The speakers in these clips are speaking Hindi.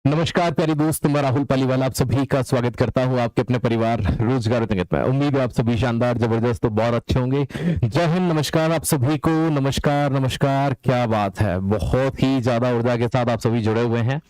नमस्कार प्यारे दोस्त, मैं राहुल पालीवाल आप सभी का स्वागत करता हूं आपके अपने परिवार रोजगार संगत में। उम्मीद है आप सभी शानदार, जबरदस्त, तो बहुत अच्छे होंगे। जय हिंद, नमस्कार आप सभी को। नमस्कार नमस्कार, क्या बात है, बहुत ही ज्यादा ऊर्जा के साथ आप सभी जुड़े हुए हैं।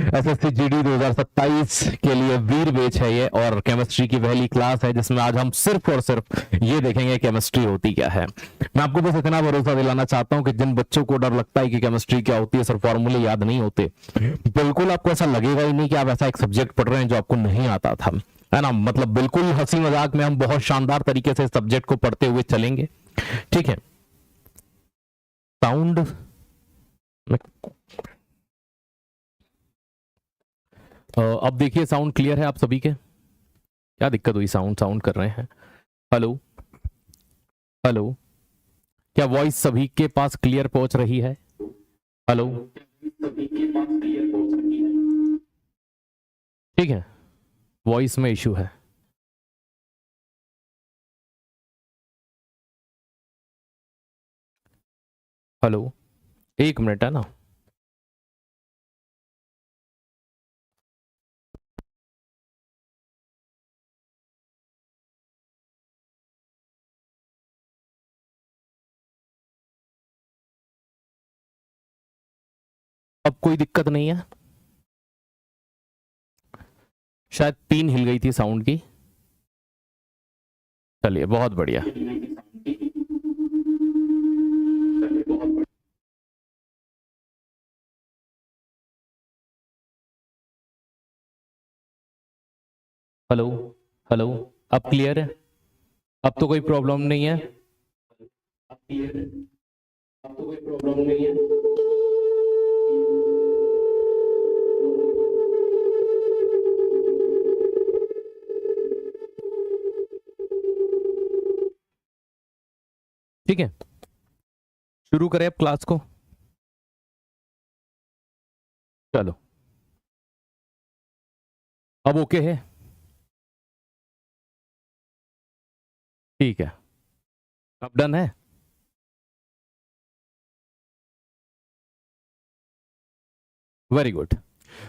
एसएससी जीडी 2027 के लिए वीर बैच है ये, और केमिस्ट्री की पहली क्लास है जिसमें आज हम सिर्फ और सिर्फ ये देखेंगे केमिस्ट्री होती क्या है। मैं आपको बस इतना भरोसा दिलाना चाहता हूँ कि जिन बच्चों को डर लगता है कि केमिस्ट्री क्या होती है, सर फॉर्मूले याद नहीं होते, बिल्कुल आपको ऐसा लगेगा ही नहीं कि आप ऐसा एक सब्जेक्ट पढ़ रहे हैं जो आपको नहीं आता था, है ना। मतलब बिल्कुल हंसी मजाक में हम बहुत शानदार तरीके से सब्जेक्ट को पढ़ते हुए चलेंगे, ठीक है। साउंड अब देखिए, साउंड क्लियर है आप सभी के? क्या दिक्कत हुई? साउंड कर रहे हैं। हेलो हेलो, क्या वॉइस सभी के पास क्लियर पहुंच रही है? हेलो, ठीक है, वॉइस में इशू है। हेलो, एक मिनट है ना। अब कोई दिक्कत नहीं है? शायद पिन हिल गई थी साउंड की। चलिए, बहुत बढ़िया। हेलो हेलो, अब क्लियर है? अब तो कोई प्रॉब्लम नहीं है? अब क्लियर है? अब तो कोई प्रॉब्लम नहीं है? ठीक है, शुरू करें अब क्लास को। चलो, अब ओके है? ठीक है, अब डन है? Very good.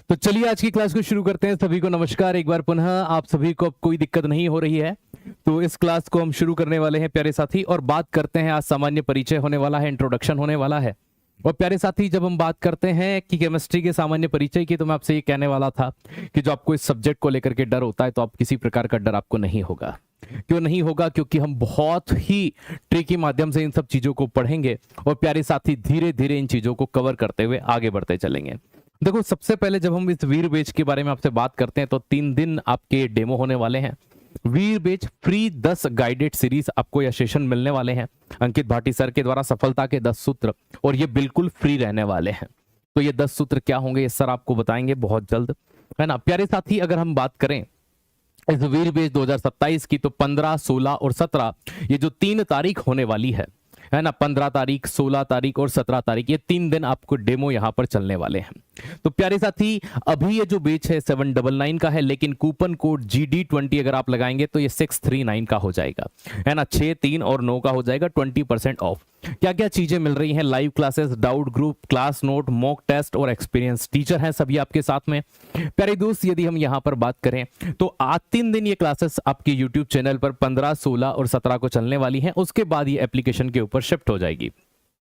तो चलिए आज की क्लास को शुरू करते हैं। सभी को नमस्कार एक बार पुनः। आप सभी को अब कोई दिक्कत नहीं हो रही है तो इस क्लास को हम शुरू करने वाले हैं प्यारे साथी, और बात करते हैं। आज सामान्य परिचय होने वाला है, इंट्रोडक्शन होने वाला है। और प्यारे साथी, जब हम बात करते हैं कि केमिस्ट्री के सामान्य परिचय की, तो मैं आपसे ये कहने वाला था कि जो आपको इस सब्जेक्ट को लेकर के डर होता है, तो आप किसी प्रकार का डर आपको नहीं होगा। क्यों नहीं होगा? क्योंकि हम बहुत ही ट्रिक के माध्यम से इन सब चीजों को पढ़ेंगे और प्यारे साथी धीरे धीरे इन चीजों को कवर करते हुए आगे बढ़ते चलेंगे। देखो, सबसे पहले जब हम इस वीर बैच के बारे में आपसे बात करते हैं तो 3 दिन आपके डेमो होने वाले हैं। वीर बैच फ्री 10 गाइडेड सीरीज आपको यह सेशन मिलने वाले हैं अंकित भाटी सर के द्वारा, सफलता के 10 सूत्र, और ये बिल्कुल फ्री रहने वाले हैं। तो ये 10 सूत्र क्या होंगे ये सर आपको बताएंगे बहुत जल्द, है ना। प्यारे साथी, अगर हम बात करें इस वीर बैच 2027 की, तो 15, 16 और 17 ये जो 3 तारीख होने वाली है ना, 15 तारीख, 16 तारीख और 17 तारीख, ये 3 दिन आपको डेमो यहां पर चलने वाले हैं। तो प्यारे साथी, अभी ये जो बैच है 799 का है, लेकिन कूपन कोड GD20 अगर आप लगाएंगे तो ये 639 का हो जाएगा, है ना। 6, 3 और 9 का हो जाएगा 20% ऑफ। क्या क्या चीजें मिल रही हैं? Live classes, doubt group, class note, mock test और एक्सपीरियंस टीचर हैं सभी आपके साथ में। प्यारे दोस्त, यदि हम यहां पर बात करें तो आज 3 दिन ये क्लासेस आपके यूट्यूब चैनल पर 15, 16 और 17 को चलने वाली हैं। उसके बाद ये एप्लीकेशन के ऊपर शिफ्ट हो जाएगी।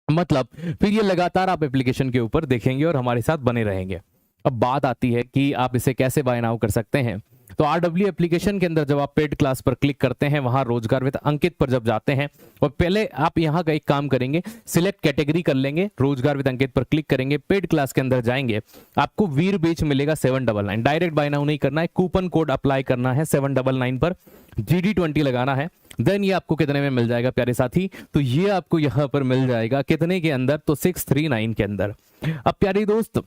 मतलब फिर ये लगातार आप एप्लीकेशन के ऊपर देखेंगे और हमारे साथ बने रहेंगे। अब बात आती है कि आप इसे कैसे बाय नाउ कर सकते हैं। तो RW एप्लीकेशन के अंदर जब आप पेड क्लास पर क्लिक करते हैं, वहां रोजगार विद अंकित पर जब जाते हैं, और पहले आप यहां का एक काम करेंगे, सिलेक्ट कैटेगरी कर लेंगे, रोजगार विद अंकित पर क्लिक करेंगे, पेड क्लास के अंदर जाएंगे, आपको वीर बैच मिलेगा 799। डायरेक्ट बाय नाउ नहीं करना है, कूपन कोड अप्लाई करना है 799 पर, GD20 लगाना है। देन ये आपको कितने में मिल जाएगा प्यारे साथी? तो ये आपको यहां पर मिल जाएगा कितने के अंदर? तो 639 के अंदर। अब प्यारे दोस्त,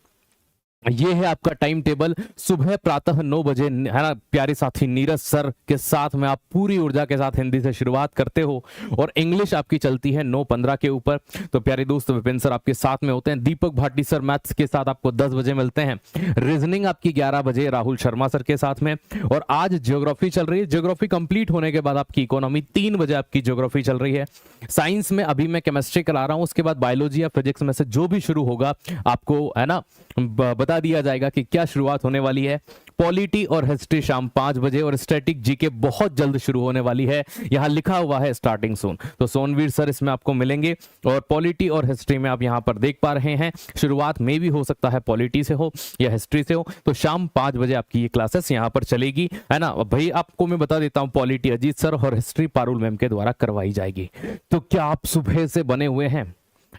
ये है आपका टाइम टेबल। सुबह प्रातः 9 बजे, है ना प्यारे साथी, नीरज सर के साथ में आप पूरी ऊर्जा के साथ हिंदी से शुरुआत करते हो, और इंग्लिश आपकी चलती है 9:15 के ऊपर। तो प्यारे दोस्त, विपिन सर आपके साथ में होते हैं। दीपक भाटी सर मैथ्स के साथ आपको 10 बजे मिलते हैं। रीजनिंग आपकी 11 बजे राहुल शर्मा सर के साथ में। और आज ज्योग्राफी चल रही है। ज्योग्राफी कंप्लीट होने के बाद आपकी इकोनॉमी 3 बजे आपकी ज्योग्राफी चल रही है। साइंस में अभी मैं केमिस्ट्री करा रहा हूं, उसके बाद बायोलॉजी या फिजिक्स में से जो भी शुरू होगा आपको, है ना, बता बता दिया जाएगा कि क्या शुरुआत होने वाली है। पॉलिटी और हिस्ट्री शाम 5 बजे और स्टैटिक जीके बहुत जल्द शुरू होने वाली है, यहाँ लिखा हुआ है स्टार्टिंग सून। तो सोनवीर सर इसमें आपको मिलेंगे और पॉलिटी और हिस्ट्री में आप यहाँ पर देख पा रहे हैं शुरुआत में भी हो सकता है पॉलिटी से हो या हिस्ट्री से हो। तो शाम 5 बजे आपकी ये क्लासेस यहाँ पर चलेगी, है ना भाई। आपको मैं बता देता हूँ, पॉलिटी अजीत सर और हिस्ट्री पारुल मैम के द्वारा करवाई जाएगी। तो क्या आप सुबह से बने हुए हैं?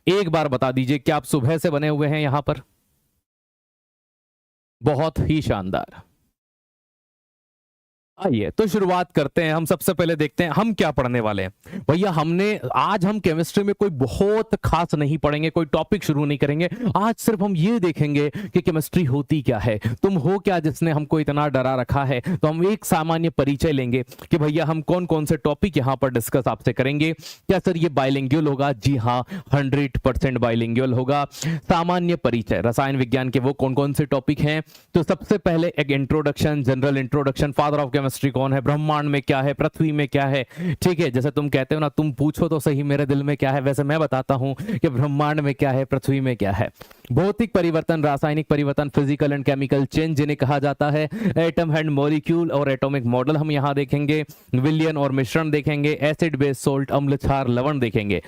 एक बार बता दीजिए, क्या आप सुबह से बने हुए हैं यहाँ पर? बहुत ही शानदार। आइए तो शुरुआत करते हैं। हम सबसे पहले देखते हैं हम क्या पढ़ने वाले हैं। भैया आज हम केमिस्ट्री में कोई बहुत खास नहीं पढ़ेंगे, कोई टॉपिक शुरू नहीं करेंगे। आज सिर्फ हम ये देखेंगे कि केमिस्ट्री होती क्या है। तुम हो क्या जिसने हमको इतना डरा रखा है। तो हम एक सामान्य परिचय लेंगे कि भैया हम कौन कौन से टॉपिक यहाँ पर डिस्कस आपसे करेंगे। क्या सर ये बाइलिंगुअल होगा? जी हाँ, 100% बाइलिंगुअल होगा। सामान्य परिचय, रसायन विज्ञान के वो कौन कौन से टॉपिक हैं। तो सबसे पहले एक introduction, general introduction, father of chemistry कौन है, ब्रह्मांड में क्या है, पृथ्वी में क्या है। ठीक है, जैसे तुम कहते हो ना, तुम पूछो तो सही मेरे दिल में क्या है, वैसे मैं बताता हूं कि ब्रह्मांड में क्या है, पृथ्वी में क्या है। भौतिक परिवर्तन, रासायनिक परिवर्तन, फिजिकल एंड केमिकल चेंज जिन्हें कहा जाता है, एटम एंड मॉलिक्यूल और एटॉमिक मॉडल हम यहां देखेंगे, विलयन और मिश्रण देखेंगे, एसिड बेस सोल्ट, अम्ल क्षार लवण देखेंगे।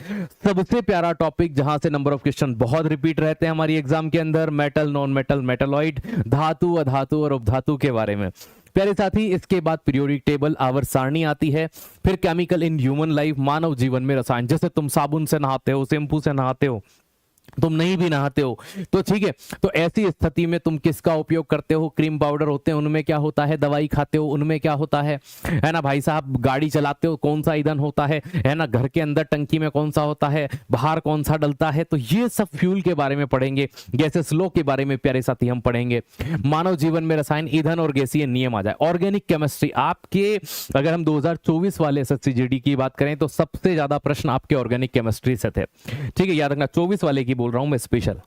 सबसे प्यारा टॉपिक जहां से नंबर ऑफ क्वेश्चन बहुत रिपीट रहते हैं हमारी एग्जाम के अंदर, मेटल, नॉन मेटल, मेटलॉइड, धातु, अधातु और उपधातु के बारे में। प्यारे साथी, इसके बाद पीरियोडिक टेबल, आवर्त सारणी आती है। फिर केमिकल इन ह्यूमन लाइफ, मानव जीवन में रसायन। जैसे तुम साबुन से नहाते हो, शैम्पू से नहाते हो, तुम नहीं भी नहाते हो तो ठीक है, तो ऐसी स्थिति में तुम किसका उपयोग करते हो? क्रीम पाउडर होते हैं, उनमें क्या होता है? दवाई खाते हो, उनमें क्या होता है ना भाई साहब? गाड़ी चलाते हो, कौन सा ईंधन होता है ना? घर के अंदर टंकी में कौन सा होता है, बाहर कौन सा डलता है? तो ये सब फ्यूल के बारे में पढ़ेंगे, गैसेस लॉ के बारे में प्यारे साथी हम पढ़ेंगे। मानव जीवन में रसायन, ईंधन और गैसीय नियम आ जाए। ऑर्गेनिक केमिस्ट्री आपके, अगर हम 2024 वाले SSC GD की बात करें तो सबसे ज्यादा प्रश्न आपके ऑर्गेनिक केमिस्ट्री से थे। ठीक है, याद रखना, 24 वाले की बोल रहा हूं मैं स्पेशल।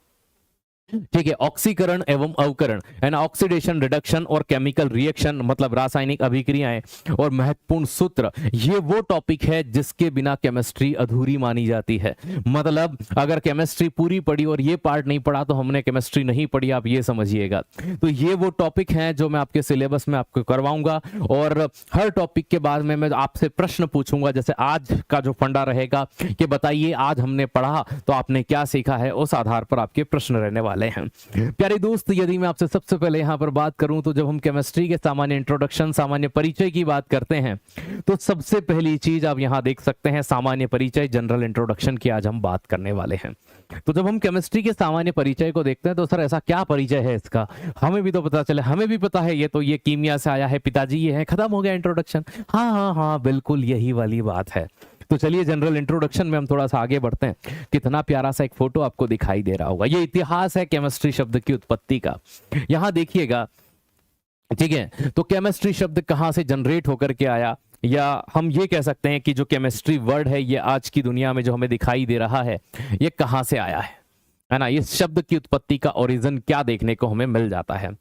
ठीक है, ऑक्सीकरण एवं अवकरण एंड ऑक्सीडेशन, रिडक्शन और केमिकल रिएक्शन मतलब रासायनिक अभिक्रियाएं और महत्वपूर्ण सूत्र, ये वो टॉपिक है जिसके बिना केमिस्ट्री अधूरी मानी जाती है। मतलब अगर केमिस्ट्री पूरी पढ़ी और ये पार्ट नहीं पढ़ा तो हमने केमिस्ट्री नहीं पढ़ी, आप ये समझिएगा। तो ये वो टॉपिक हैं जो मैं आपके सिलेबस में आपको करवाऊंगा और हर टॉपिक के बाद में मैं आपसे प्रश्न पूछूंगा। जैसे आज का जो फंडा रहेगा कि बताइए आज हमने पढ़ा तो आपने क्या सीखा है, उस आधार पर आपके प्रश्न रहने वाले हैं। प्यारे दोस्त, यदि मैं आपसे सबसे पहले यहां पर बात करूं तो जब हम केमिस्ट्री के सामान्य इंट्रोडक्शन, सामान्य परिचय की बात करते हैं तो सबसे पहली चीज आप यहां देख सकते हैं सामान्य परिचय, जनरल इंट्रोडक्शन की आज हम बात करने वाले हैं। तो जब हम केमिस्ट्री के सामान्य परिचय को देखते हैं तो सर ऐसा क्या परिचय है इसका, हमें भी तो पता चले, हमें भी पता है ये कीमिया से आया है, पिताजी ये है, खत्म हो गया इंट्रोडक्शन। हाँ हाँ हाँ, बिल्कुल यही वाली बात है। तो चलिए जनरल इंट्रोडक्शन में हम थोड़ा सा आगे बढ़ते हैं। कितना प्यारा सा एक फोटो आपको दिखाई दे रहा होगा, ये इतिहास है केमिस्ट्री शब्द की उत्पत्ति का। यहां देखिएगा, ठीक है, तो केमिस्ट्री शब्द कहां से जनरेट होकर के आया, या हम ये कह सकते हैं कि जो केमिस्ट्री वर्ड है ये आज की दुनिया में जो हमें दिखाई दे रहा है ये कहां से आया है ना? इस शब्द की उत्पत्ति का ओरिजिन क्या देखने को हमें मिल जाता है।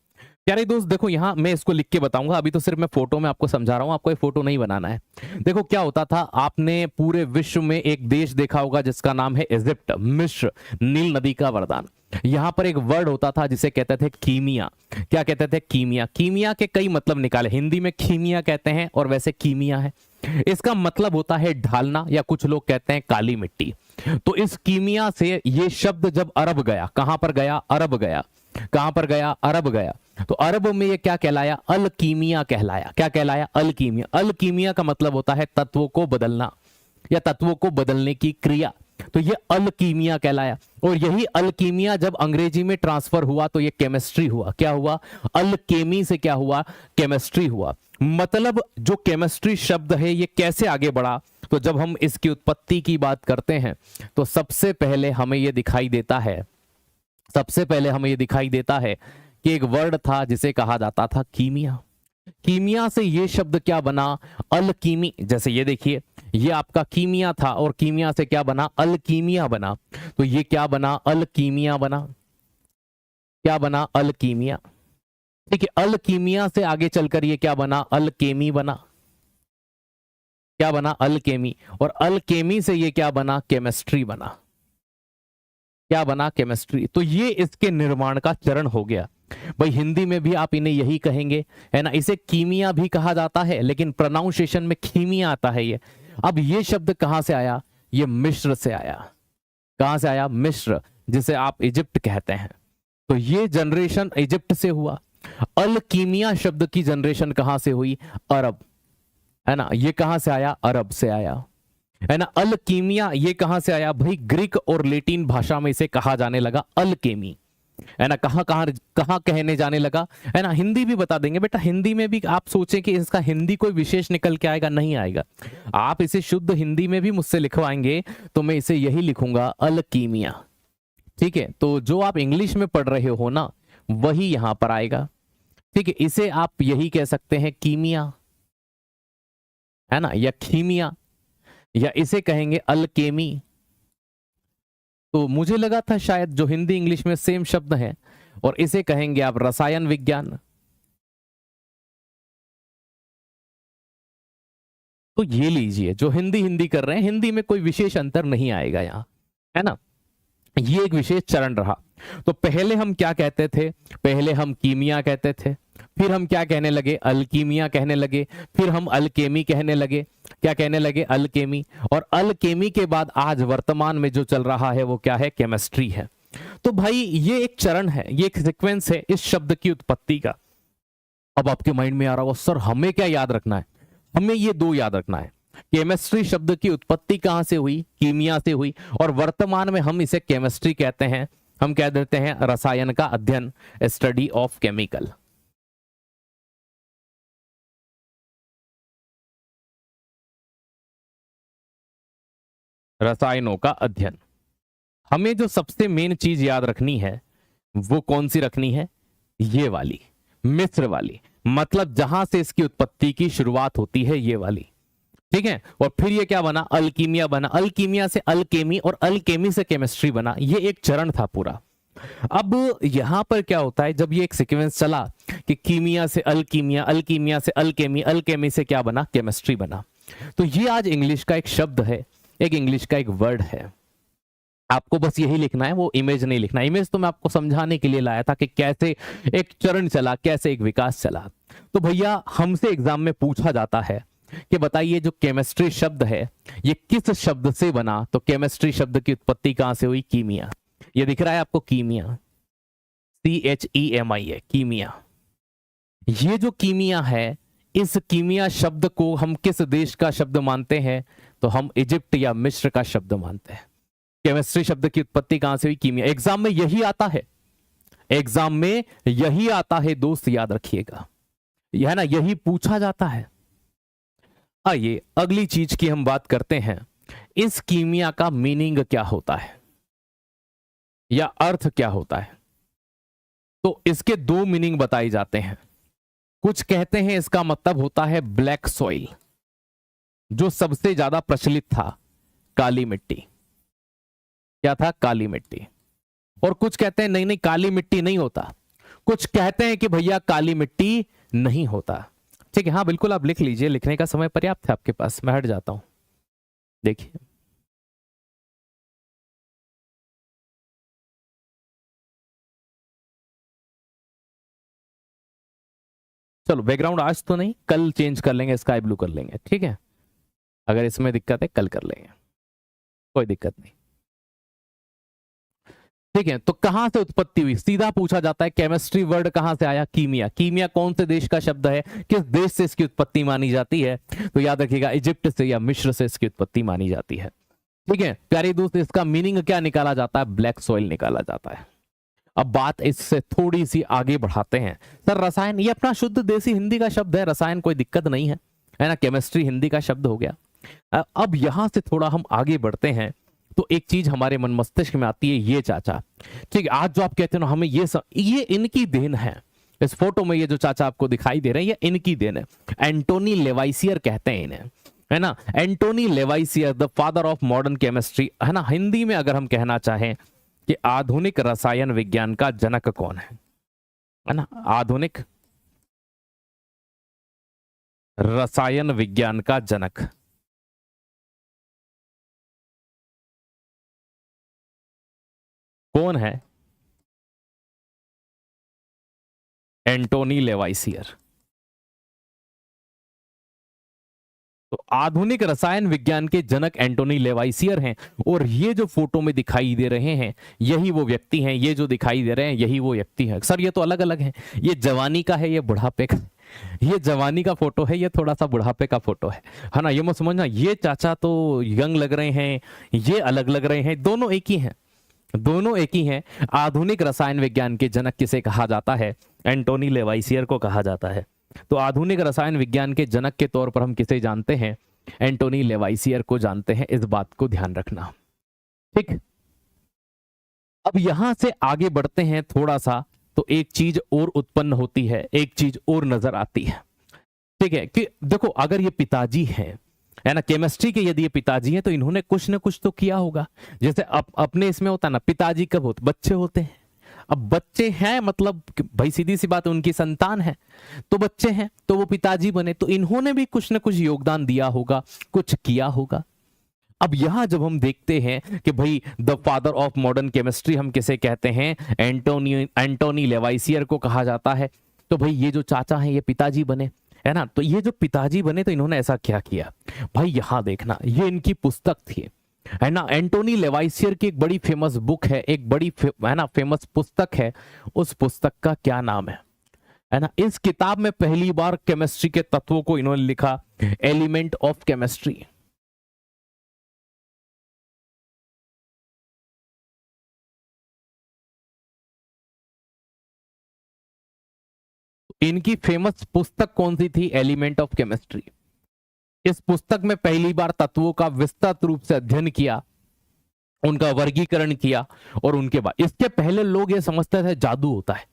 प्यारे दोस्त देखो, यहां मैं इसको लिख के बताऊंगा, अभी तो सिर्फ मैं फोटो में आपको समझा रहा हूं, आपको ये फोटो नहीं बनाना है। देखो क्या होता था, आपने पूरे विश्व में एक देश देखा होगा जिसका नाम है इजिप्ट, मिस्र, नील नदी का वरदान। यहां पर एक वर्ड होता था जिसे कहते थे कीमिया। क्या कहते थे? कीमिया। कीमिया के कई मतलब निकाले, हिंदी में कीमिया कहते हैं और वैसे कीमिया है। इसका मतलब होता है ढालना, या कुछ लोग कहते हैं काली मिट्टी। तो इस कीमिया से ये शब्द जब अरब गया, कहां पर गया? अरब गया। कहां पर गया? अरब गया। तो अरब में ये क्या कहलाया? अलकीमिया कहलाया। क्या कहलाया? अलकीमिया। अलकीमिया का मतलब होता है तत्वों को बदलना या तत्वों को बदलने की क्रिया। तो ये अलकीमिया कहलाया। और यही अलकीमिया जब अंग्रेजी में ट्रांसफर हुआ तो ये केमिस्ट्री हुआ। क्या हुआ? अलकेमी से क्या हुआ? केमिस्ट्री हुआ। मतलब जो केमिस्ट्री शब्द है ये कैसे आगे बढ़ा? तो जब हम इसकी उत्पत्ति की बात करते हैं तो सबसे पहले हमें यह दिखाई देता है, कि एक वर्ड था जिसे कहा जाता था कीमिया। कीमिया से ये शब्द क्या बना? अलकीमी। जैसे ये देखिए, ये आपका कीमिया था और कीमिया से क्या बना? अलकीमिया बना। तो ये क्या बना? अलकीमिया बना। क्या बना? अलकीमिया। ठीक है, अलकीमिया से आगे चलकर ये क्या बना? अलकेमी बना। क्या बना? अलकेमी। और अलकेमी से ये क्या बना? केमिस्ट्री बना। क्या बना? केमिस्ट्री। तो ये इसके निर्माण का चरण हो गया। भाई हिंदी में भी आप इन्हें यही कहेंगे, है ना। इसे कीमिया भी कहा जाता है, लेकिन प्रोनाउंसिएशन में खीमिया आता है ये। अब ये शब्द कहां से आया? ये मिस्र से आया। कहां से आया? मिस्र, जिसे आप इजिप्ट कहते हैं। तो ये जनरेशन इजिप्ट से हुआ। अलकीमिया शब्द की जनरेशन कहां से हुई? अरब, है ना। ये कहां से आया? अरब से आया, है ना। अलकीमिया ये कहां से आया? भाई ग्रीक और लैटिन भाषा में इसे कहा जाने लगा अलकेमी, है ना। कहां कहां कहां कहने जाने लगा, है ना। हिंदी भी बता देंगे बेटा। हिंदी में भी आप सोचें कि इसका हिंदी कोई विशेष निकल के आएगा, नहीं आएगा। आप इसे शुद्ध हिंदी में भी मुझसे लिखवाएंगे तो मैं इसे यही लिखूंगा, अलकीमिया। ठीक है, तो जो आप इंग्लिश में पढ़ रहे हो ना, वही यहां पर आएगा। ठीक है, इसे आप यही कह सकते हैं कीमिया, है ना, या खीमिया, या इसे कहेंगे अलकेमी। तो मुझे लगा था शायद जो हिंदी इंग्लिश में सेम शब्द है, और इसे कहेंगे आप रसायन विज्ञान। तो ये लीजिए, जो हिंदी हिंदी कर रहे हैं, हिंदी में कोई विशेष अंतर नहीं आएगा यहां, है ना। ये एक विशेष चरण रहा। तो पहले हम क्या कहते थे? पहले हम कीमिया कहते थे, फिर हम क्या कहने लगे? अल्कीमिया कहने लगे, फिर हम अल्केमी कहने लगे। क्या कहने लगे? अल्केमी। और अल्केमी के बाद आज वर्तमान में जो चल रहा है वो क्या है? केमिस्ट्री है। तो भाई ये एक चरण है, ये एक सीक्वेंस है इस शब्द की उत्पत्ति का। अब आपके माइंड में आ रहा होगा, सर हमें क्या याद रखना है? हमें ये दो याद रखना है। केमिस्ट्री शब्द की उत्पत्ति कहां से हुई? कीमिया से हुई। और वर्तमान में हम इसे केमिस्ट्री कहते हैं। हम कह देते हैं रसायन का अध्ययन, स्टडी ऑफ केमिकल। रसायनों का अध्ययन। हमें जो सबसे मेन चीज याद रखनी है वो कौन सी रखनी है? ये वाली, मिस्र वाली। मतलब जहां से इसकी उत्पत्ति की शुरुआत होती है, ये वाली। ठीक है, और फिर ये क्या बना? अल्कीमिया बना। अल्कीमिया से अल्केमी, और अल्केमी से केमिस्ट्री बना। ये एक चरण था पूरा। अब यहां पर क्या होता है, जब ये एक सीक्वेंस चला कि कीमिया से अल्कीमिया, अल्कीमिया से अल्केमी, अल्केमी से क्या बना? केमिस्ट्री बना। तो ये आज इंग्लिश का एक शब्द है, एक इंग्लिश का एक वर्ड है। आपको बस यही लिखना है, वो इमेज नहीं लिखना। इमेज तो मैं आपको समझाने के लिए लाया था कि कैसे एक चरण चला, कैसे एक विकास चला। तो भैया हमसे एग्जाम में पूछा जाता है कि बताइए जो केमिस्ट्री शब्द है ये किस शब्द से बना? तो केमिस्ट्री शब्द की उत्पत्ति कहां से हुई? कीमिया। ये दिख रहा है आपको, कीमिया, CHEMIA, कीमिया। ये जो कीमिया है, इस कीमिया शब्द को हम किस देश का शब्द मानते हैं? तो हम इजिप्ट या मिस्र का शब्द मानते हैं। केमिस्ट्री शब्द की उत्पत्ति कहां से हुई? कीमिया। एग्जाम में यही आता है, एग्जाम में यही आता है दोस्त, याद रखिएगा, यह है ना, यही पूछा जाता है। आइए अगली चीज की हम बात करते हैं। इस कीमिया का मीनिंग क्या होता है, या अर्थ क्या होता है? तो इसके दो मीनिंग बताए जाते हैं। कुछ कहते हैं इसका मतलब होता है ब्लैक सॉइल, जो सबसे ज्यादा प्रचलित था, काली मिट्टी। क्या था? काली मिट्टी। और कुछ कहते हैं नहीं नहीं, काली मिट्टी नहीं होता। कुछ कहते हैं कि भैया काली मिट्टी नहीं होता। ठीक है, हाँ बिल्कुल, आप लिख लीजिए, लिखने का समय पर्याप्त है आपके पास, मैं हट जाता हूं। देखिए, चलो बैकग्राउंड आज तो नहीं, कल चेंज कर लेंगे, स्काई ब्लू कर लेंगे। ठीक है, अगर इसमें दिक्कत है कल कर लेंगे, कोई दिक्कत नहीं। ठीक है, तो कहां से उत्पत्ति हुई? सीधा पूछा जाता है, केमिस्ट्री वर्ड कहां से आया? कीमिया। कीमिया कौन से देश का शब्द है? किस देश से इसकी उत्पत्ति मानी जाती है? तो याद रखिएगा, इजिप्ट से या मिस्र से इसकी उत्पत्ति मानी जाती है। ठीक है प्यारे दोस्त, इसका मीनिंग क्या निकाला जाता है? ब्लैक सॉइल निकाला जाता है। अब बात इससे थोड़ी सी आगे बढ़ाते हैं। सर रसायन, ये अपना शुद्ध देसी हिंदी का शब्द है, रसायन कोई दिक्कत नहीं है ना। केमिस्ट्री हिंदी का शब्द हो गया। अब यहां से थोड़ा हम आगे बढ़ते हैं, तो एक चीज हमारे मन मस्तिष्क में आती है, ये चाचा। ठीक है, आज जो आप कहते हो ना, हमें ये इनकी देन है। इस फोटो में ये जो चाचा आपको दिखाई दे रहे हैं, ये इनकी देन है। एंटोनी लेवाइसियर कहते हैं इन्हें, है ना। Antoine Lavoisier, the father of modern chemistry, है ना। हिंदी में अगर हम कहना चाहें कि आधुनिक रसायन विज्ञान का जनक कौन है ना, आधुनिक रसायन विज्ञान का जनक कौन है? एंटोनी लेवाइसियर। तो आधुनिक रसायन विज्ञान के जनक एंटोनी लेवाइसियर हैं, और ये जो फोटो में दिखाई दे रहे हैं यही वो व्यक्ति हैं, ये जो दिखाई दे रहे हैं यही वो व्यक्ति है। सर ये तो अलग अलग है, ये जवानी का है, ये बुढ़ापे का, ये जवानी का फोटो है, ये थोड़ा सा बुढ़ापे का फोटो है ना। ये मत समझना ये चाचा तो यंग लग रहे हैं, ये अलग लग रहे हैं, दोनों एक ही हैं, दोनों एक ही हैं। आधुनिक रसायन विज्ञान के जनक किसे कहा जाता है? एंटोनी लेवाइसियर को कहा जाता है। तो आधुनिक रसायन विज्ञान के जनक के तौर पर हम किसे जानते हैं? एंटोनी लेवाइसियर को जानते हैं, इस बात को ध्यान रखना, ठीक। अब यहां से आगे बढ़ते हैं थोड़ा सा, तो एक चीज और उत्पन्न होती है, एक चीज और नजर आती है, ठीक है, कि देखो अगर ये पिताजी हैं, है ना, केमिस्ट्री के यदि ये पिताजी हैं तो इन्होंने कुछ ना कुछ तो किया होगा। जैसे अपने इसमें होता ना, पिताजी कब होते? बच्चे होते हैं। अब बच्चे हैं मतलब भाई सीधी सी बात है, उनकी संतान है तो बच्चे हैं, तो वो पिताजी बने, तो इन्होंने भी कुछ ना कुछ योगदान दिया होगा, कुछ किया होगा। अब यहां जब हम देखते हैं कि भाई the father of modern chemistry हम किसे कहते हैं? एंटोनी लेवाइसियर को कहा जाता है। तो भाई ये जो चाचा हैं ये पिताजी बने, है ना, तो ये जो पिताजी बने तो इन्होंने ऐसा क्या किया? भाई यहां देखना, ये इनकी पुस्तक थी, है ना। एंटोनी लेवाइसियर की एक बड़ी फेमस बुक है, एक बड़ी है ना फेमस पुस्तक है। उस पुस्तक का क्या नाम है ना। इस किताब में पहली बार केमिस्ट्री के तत्वों को इन्होंने लिखा, एलिमेंट ऑफ केमिस्ट्री। इनकी फेमस पुस्तक कौन सी थी? Element of chemistry. इस पुस्तक में पहली बार तत्वों का विस्तृत रूप से अध्ययन किया, उनका वर्गीकरण किया, और उनके बाद इसके पहले लोग ये समझते थे जादू होता है,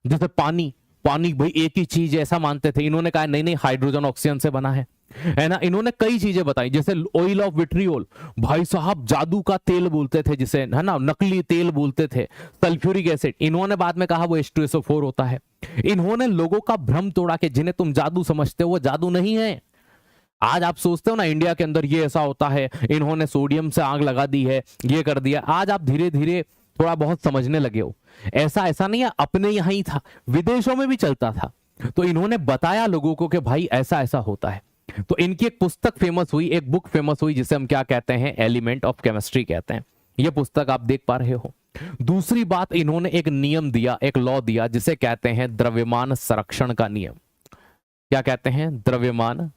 जैसे पानी, पानी भाई एक ही चीज ऐसा मानते थे। इन्होंने कहा नहीं नहीं, हाइड्रोजन ऑक्सीजन से बना है ना। इन्होंने कई चीजें बताई, जैसे ऑयल ऑफ विट्रियोल, भाई साहब जादू का तेल बोलते थे जिसे, है ना, नकली तेल बोलते थे। सल्फ्यूरिक एसिड, इन्होंने बाद में कहा वो H2SO4 होता है। इन्होंने लोगों का भ्रम तोड़ा कि जिन्हें तुम जादू समझते हो वो जादू नहीं है। आज आप सोचते हो ना इंडिया के अंदर ये ऐसा होता है, इन्होंने सोडियम से आग लगा दी है, ये कर दिया, आज आप धीरे धीरे थोड़ा बहुत समझने लगे हो। ऐसा ऐसा नहीं है, अपने यहां ही था, विदेशों में भी चलता था। तो इन्होंने बताया लोगों को कि भाई ऐसा ऐसा होता है। तो इनकी एक पुस्तक फेमस हुई, एक बुक फेमस हुई, जिसे हम क्या कहते हैं? एलिमेंट ऑफ केमिस्ट्री कहते हैं। यह पुस्तक आप देख पा रहे हो। दूसरी बात, इन्होंने एक नियम दिया, एक लॉ दिया, जिसे कहते हैं द्रव्यमान संरक्षण का नियम। क्या कहते हैं? द्रव्यमान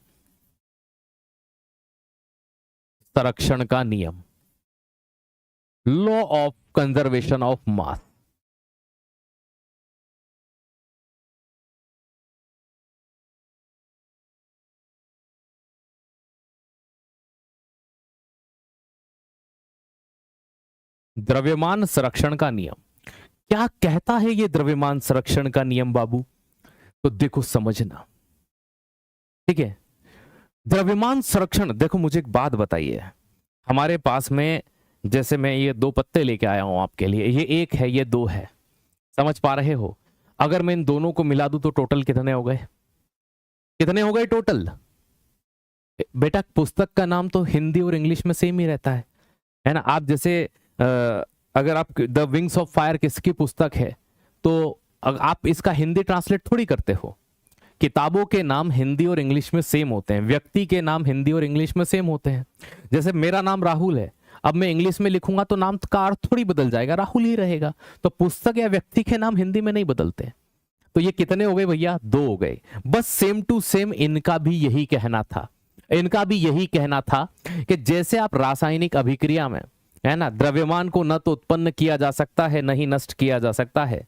संरक्षण का नियम, law of conservation of mass. द्रव्यमान संरक्षण का नियम क्या कहता है? ये द्रव्यमान संरक्षण का नियम बाबू, तो देखो समझना, ठीक है। द्रव्यमान संरक्षण, देखो मुझे एक बात बताइए, हमारे पास में जैसे मैं ये दो पत्ते लेके आया हूं आपके लिए, ये एक है, ये दो है, समझ पा रहे हो? अगर मैं इन दोनों को मिला दूं तो टोटल कितने हो गए? कितने हो गए टोटल? बेटा पुस्तक का नाम तो हिंदी और इंग्लिश में सेम ही रहता है ना। आप जैसे अगर आप द विंग्स ऑफ फायर किसकी पुस्तक है, तो आप इसका हिंदी ट्रांसलेट थोड़ी करते हो। किताबों के नाम हिंदी और इंग्लिश में सेम होते हैं, व्यक्ति के नाम हिंदी और इंग्लिश में सेम होते हैं। जैसे मेरा नाम राहुल है, अब मैं इंग्लिश में लिखूंगा तो नाम का अर्थ थोड़ी बदल जाएगा, राहुल ही रहेगा। तो पुस्तक या व्यक्ति के नाम हिंदी में नहीं बदलते। तो ये कितने हो गए भैया? दो हो गए। बस सेम टू सेम इनका भी यही कहना था, इनका भी यही कहना था कि जैसे आप रासायनिक अभिक्रिया में, है ना, द्रव्यमान को न तो उत्पन्न किया जा सकता है न ही नष्ट किया जा सकता है,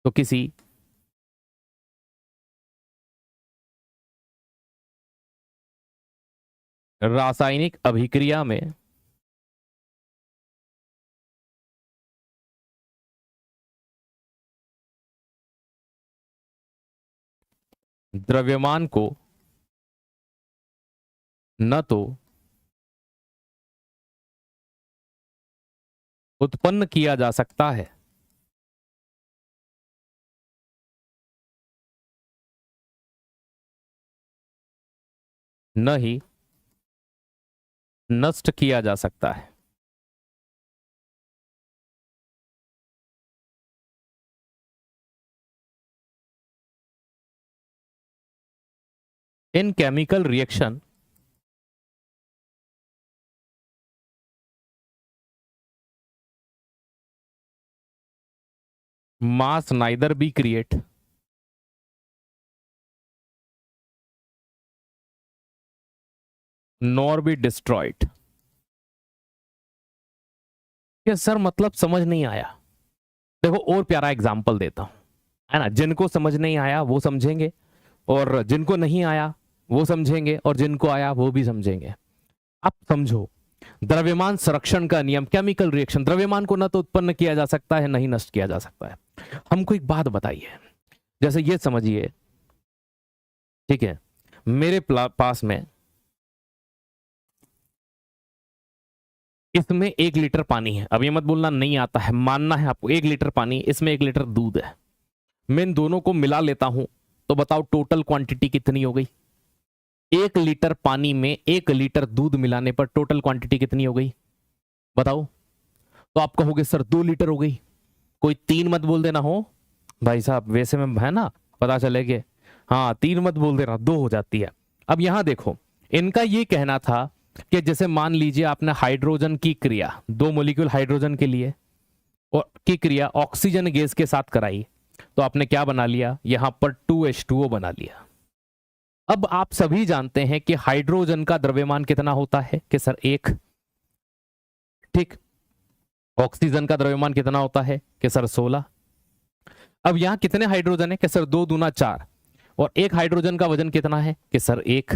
तो किसी रासायनिक अभिक्रिया में द्रव्यमान को न तो उत्पन्न किया जा सकता है न ही नष्ट किया जा सकता है। इन chemical reaction mass neither be create nor be destroyed। ये सर मतलब समझ नहीं आया। देखो और प्यारा एग्जांपल देता हूं, है ना, जिनको समझ नहीं आया वो समझेंगे, और जिनको नहीं आया वो समझेंगे, और जिनको आया वो भी समझेंगे। अब समझो, द्रव्यमान संरक्षण का नियम, केमिकल रिएक्शन, द्रव्यमान को ना तो उत्पन्न किया जा सकता है, नहीं नष्ट किया जा सकता है। हमको एक बात बताइए, जैसे ये समझिए, ठीक है, मेरे पास में इसमें 1 लीटर पानी है। अब ये मत बोलना नहीं आता है, मानना है आपको, 1 लीटर पानी, इसमें 1 लीटर दूध है। मैं इन दोनों को मिला लेता हूं तो बताओ टोटल क्वांटिटी कितनी हो गई? 1 लीटर पानी में 1 लीटर दूध मिलाने पर टोटल क्वांटिटी कितनी हो गई बताओ? तो आप कहोगे सर 2 लीटर हो गई। कोई 3 मत बोल देना हो भाई साहब, वैसे में है ना, पता चलेगा। हाँ 3 मत बोल देना, 2 हो जाती है। अब यहां देखो, इनका ये कहना था कि जैसे मान लीजिए आपने हाइड्रोजन की क्रिया, 2 मॉलिक्यूल हाइड्रोजन के लिए, और की क्रिया ऑक्सीजन गैस के साथ कराई, तो आपने क्या बना लिया? यहां पर 2H2O बना लिया। अब आप सभी जानते हैं कि हाइड्रोजन का द्रव्यमान कितना होता है कि सर 1, ठीक। ऑक्सीजन का द्रव्यमान कितना होता है कि सर 16। अब यहां कितने हाइड्रोजन है कि सर 2 दूना 4, और एक हाइड्रोजन का वजन कितना है कि सर 1।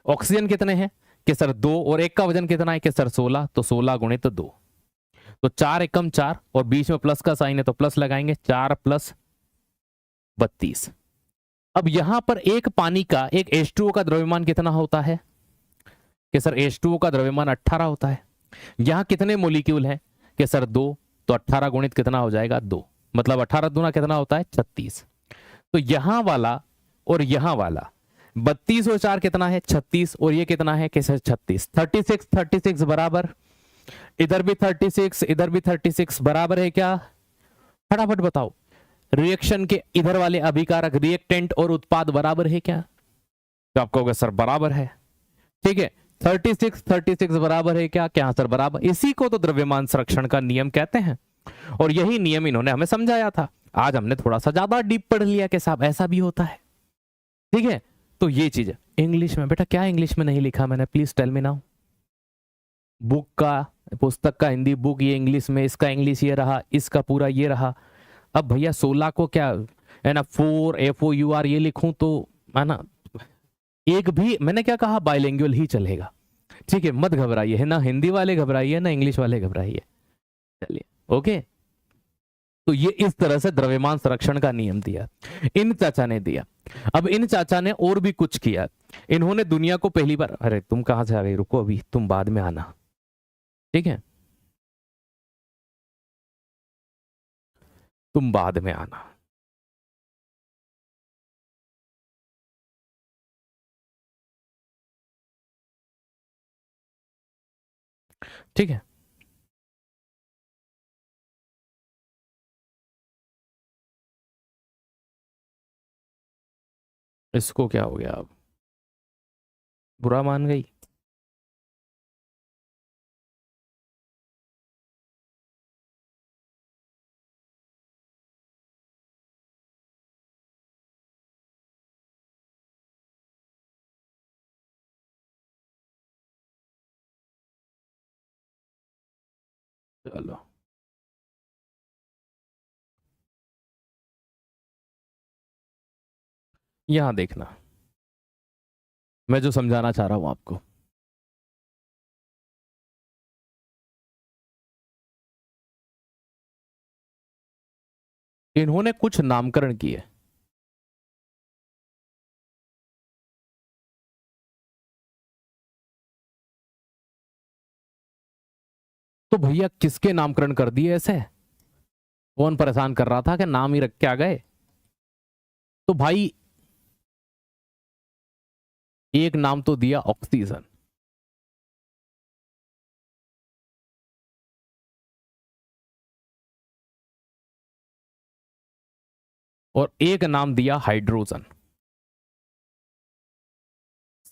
ऑक्सीजन कितने हैं कि सर 2, और एक का वजन कितना है कि सर 16, तो 16 गुणित 2, तो 4 एकम 4, और बीच में प्लस का साइन है तो प्लस लगाएंगे, 4 + 32। अब यहां पर एक पानी का, एक H2O का द्रव्यमान कितना होता है कि सर H2O का द्रव्यमान 18 होता है। यहां कितने मोलिक्यूल हैं कि सर 2, तो 18 गुणित कितना हो जाएगा 2, मतलब 18 दूना कितना होता है 36। तो यहां वाला और यहां वाला 32 और 4 कितना है 36, और ये कितना है कि सर 36, 36 36 बराबर, इधर भी 36 इधर भी 36 बराबर है क्या? फटाफट बताओ, रिएक्शन के इधर वाले अभिकारक रिएक्टेंट और उत्पाद बराबर है क्या? तो आप कहोगे सर बराबर है, ठीक है। 36 36 बराबर है क्या? क्या सर बराबर। इसी को तो द्रव्यमान संरक्षण का नियम कहते हैं, और यही नियम इन्होंने हमें समझाया था। आज हमने थोड़ा सा ज्यादा डीप पढ़ लिया कि साहब ऐसा भी होता है, ठीक है। तो ये चीज इंग्लिश में, बेटा क्या इंग्लिश में नहीं लिखा मैंने, please tell me now. Book का, पुस्तक का हिंदी बुक ये इंग्लिश में, इसका इंग्लिश ये रहा, इसका पूरा ये रहा। अब भैया 16 को क्या है ना 4FOUR ये लिखूं तो, है ना, एक भी, मैंने क्या कहा, बाइलिंगुअल ही चलेगा, ठीक है। मत घबराइए, है ना, हिंदी वाले घबराइए ना इंग्लिश वाले घबराइए, चलिए ओके। तो ये इस तरह से द्रव्यमान संरक्षण का नियम दिया इन चाचा ने दिया। अब इन चाचा ने और भी कुछ किया। इन्होंने दुनिया को पहली बार, अरे तुम कहां से आ गई, रुको अभी, तुम बाद में आना, ठीक है, तुम बाद में आना। ठीक है, इसको क्या हो गया अब, बुरा मान गई? चलो यहां देखना, मैं जो समझाना चाह रहा हूं आपको। इन्होंने कुछ नामकरण किए, तो भैया किसके नामकरण कर दिए ऐसे? कौन परेशान कर रहा था कि नाम ही रख के आ गए? तो भाई एक नाम तो दिया ऑक्सीजन, और एक नाम दिया हाइड्रोजन।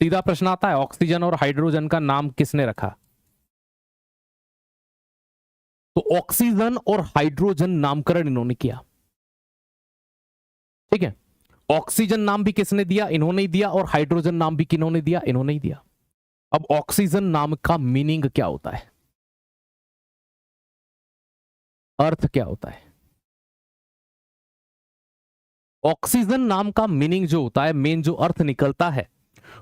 सीधा प्रश्न आता है, ऑक्सीजन और हाइड्रोजन का नाम किसने रखा? तो ऑक्सीजन और हाइड्रोजन नामकरण इन्होंने किया। ठीक है, ऑक्सीजन नाम भी किसने दिया? इन्होंने ही दिया। और हाइड्रोजन नाम भी किन्होंने दिया? इन्होंने ही दिया। अब ऑक्सीजन नाम का मीनिंग क्या होता है? अर्थ क्या होता है? ऑक्सीजन नाम का मीनिंग जो होता है, मेन जो अर्थ निकलता है,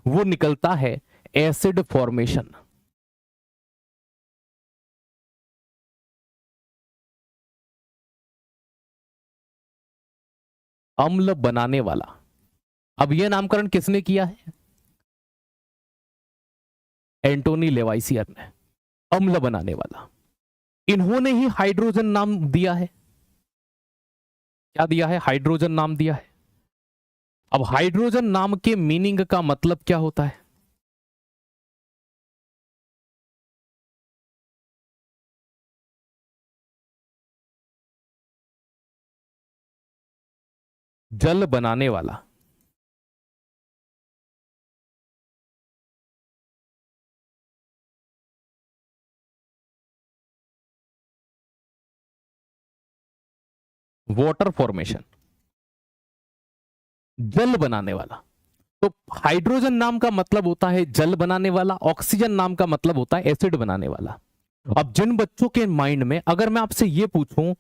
वो निकलता है एसिड फॉर्मेशन। अम्ल बनाने वाला। अब यह नामकरण किसने किया है? एंटोनी लेवाइसियर ने। अम्ल बनाने वाला। इन्होंने ही हाइड्रोजन नाम दिया है। क्या दिया है? हाइड्रोजन नाम दिया है। अब हाइड्रोजन नाम के मीनिंग का मतलब क्या होता है? जल बनाने वाला। Water formation. जल बनाने वाला। तो हाइड्रोजन नाम का मतलब होता है जल बनाने वाला, ऑक्सीजन नाम का मतलब होता है एसिड बनाने वाला। अब जिन बच्चों के माइंड में अगर मैं आपसे यह पूछूं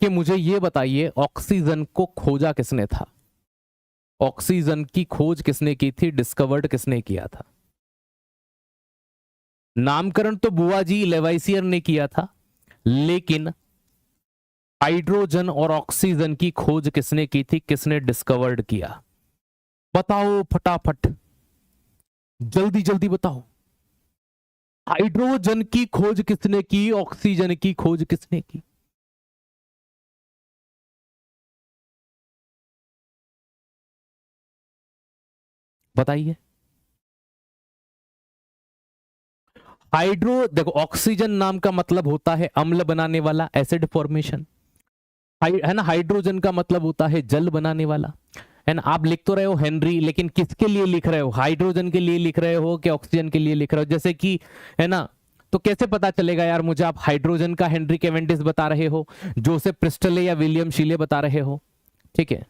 कि मुझे यह बताइए ऑक्सीजन को खोजा किसने था, ऑक्सीजन की खोज किसने की थी, डिस्कवर्ड किसने किया था? नामकरण तो बुआ जी लेवाइसियर ने किया था, लेकिन हाइड्रोजन और ऑक्सीजन की खोज किसने की थी, किसने डिस्कवर्ड किया? बताओ फटाफट, जल्दी जल्दी बताओ। हाइड्रोजन की खोज किसने की, ऑक्सीजन की खोज किसने की? बताइए। हाइड्रो देखो, ऑक्सीजन नाम का मतलब होता है अम्ल बनाने वाला, एसिड फॉर्मेशन। है ना। हाइड्रोजन का मतलब होता है जल बनाने वाला। है ना। आप लिख तो रहे हो हेनरी, लेकिन किसके लिए लिख रहे हो? हाइड्रोजन के लिए लिख रहे हो कि ऑक्सीजन के लिए लिख रहे हो? जैसे कि, है ना, तो कैसे पता चलेगा यार मुझे आप हाइड्रोजन का हेनरी कैवेंडिश बता रहे हो, जोसेफ प्रिस्टले या विलियम शीले बता रहे हो? ठीक है,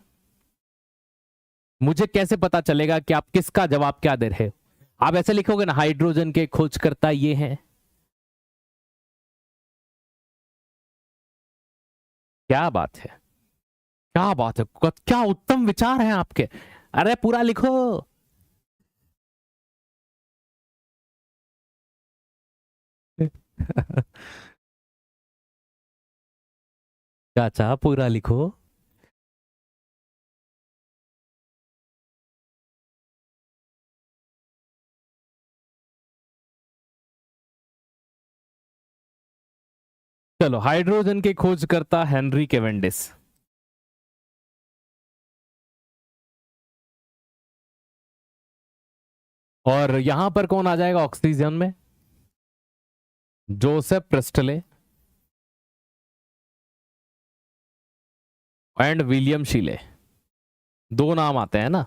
मुझे कैसे पता चलेगा कि आप किसका जवाब क्या दे रहे हो? आप ऐसे लिखोगे ना, हाइड्रोजन के खोजकर्ता ये हैं। क्या बात है, क्या बात है, क्या उत्तम विचार हैं आपके। अरे पूरा लिखो। चाचा पूरा लिखो। चलो, हाइड्रोजन के खोजकर्ता हेनरी केवेंडिस। और यहां पर कौन आ जाएगा ऑक्सीजन में? Joseph Presley and William शीले। दो नाम आते हैं ना।